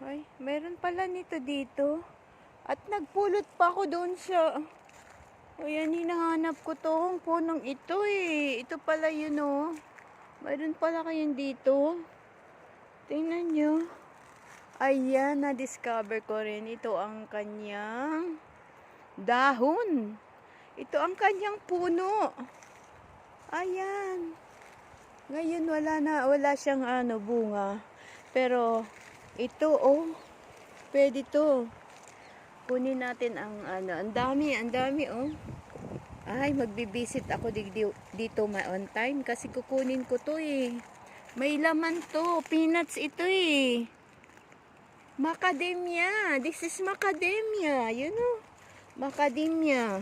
Ay, meron pala nito dito. At nagpulot pa ako doon sa... Ayan, hinahanap ko tong punong ito eh. Ito pala yun oh. Meron pala kayan dito. Tingnan nyo. Ayan, na-discover ko rin. Ito ang kanyang dahon. Ito ang kanyang puno. Ayan. Ngayon wala siyang bunga. Pero ito oh, pwede to. Kunin natin ang ang dami oh. Ay, magbibisit ako dito on time kasi kukunin ko to eh. May laman to, peanuts ito eh. Macadamia, this is macadamia, you know. Macadamia.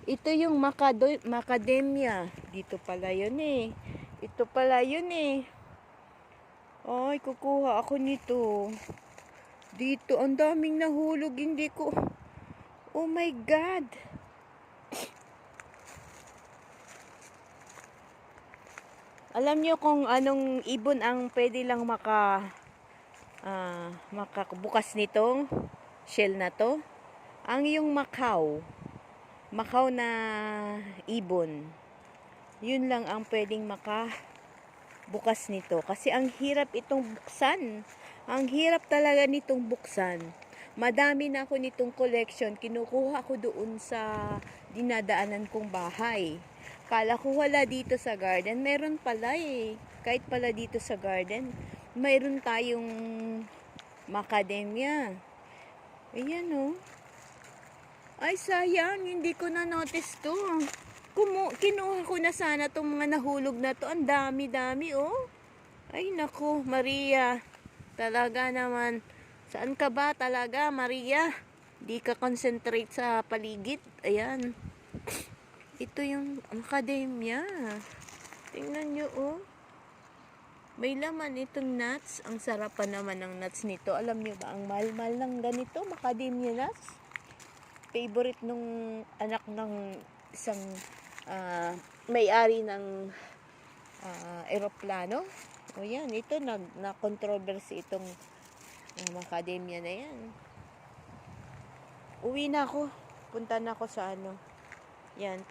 Ito yung macadamia. Dito pala yun eh. Ito pala yun eh. Ay, kukuha ako nito. Dito, ang daming nahulog. Hindi ko... Oh my God. Alam nyo kung anong ibon ang pwede lang makabukas nitong shell na to? Ang yung Macau. Macau na ibon. Yun lang ang pwedeng bukas nito. Kasi ang hirap itong buksan. Ang hirap talaga nitong buksan. Madami na ako nitong collection. Kinukuha ko doon sa dinadaanan kong bahay. Kala ko wala dito sa garden. Meron pala eh. Kahit pala dito sa garden, mayroon tayong macadamia. Ayan oh. Ay sayang, hindi ko na notice to. Kinuha ko na sana tong mga nahulog na to. Ang dami-dami oh. Ay nako, Maria. Talaga naman. Saan ka ba talaga, Maria? Di ka concentrate sa paligid. Ayan. Ito yung macadamia. Tingnan nyo oh. May laman itong nuts. Ang sarap pa naman ng nuts nito. Alam nyo ba, ang mahal-mahal ng ganito, macadamia nuts. Favorite nung anak ng isang may-ari ng eroplano. O yan, ito na-controversy itong macadamia na yan. Uwi na ako. Punta na ako sa Yan,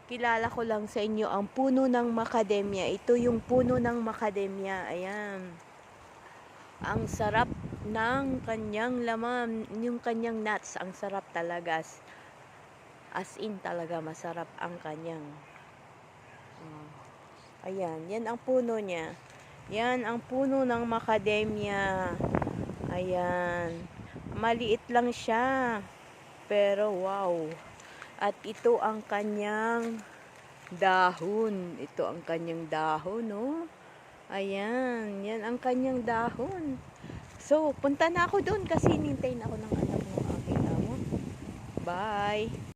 kilala ko lang sa inyo ang puno ng macadamia. Ito yung puno ng macadamia. Ayan. Ang sarap ng kanyang laman, yung kanyang nuts. Ang sarap talaga. As in talaga masarap ang kanyang. Ayan, yan ang puno niya. Yan ang puno ng macadamia. Ayan. Maliit lang siya. Pero wow. At ito ang kanyang dahon. Ito ang kanyang dahon, no? Ayan. Yan ang kanyang dahon. So, punta na ako doon kasi hinintay na ako ng anak ng aking amo. Bye!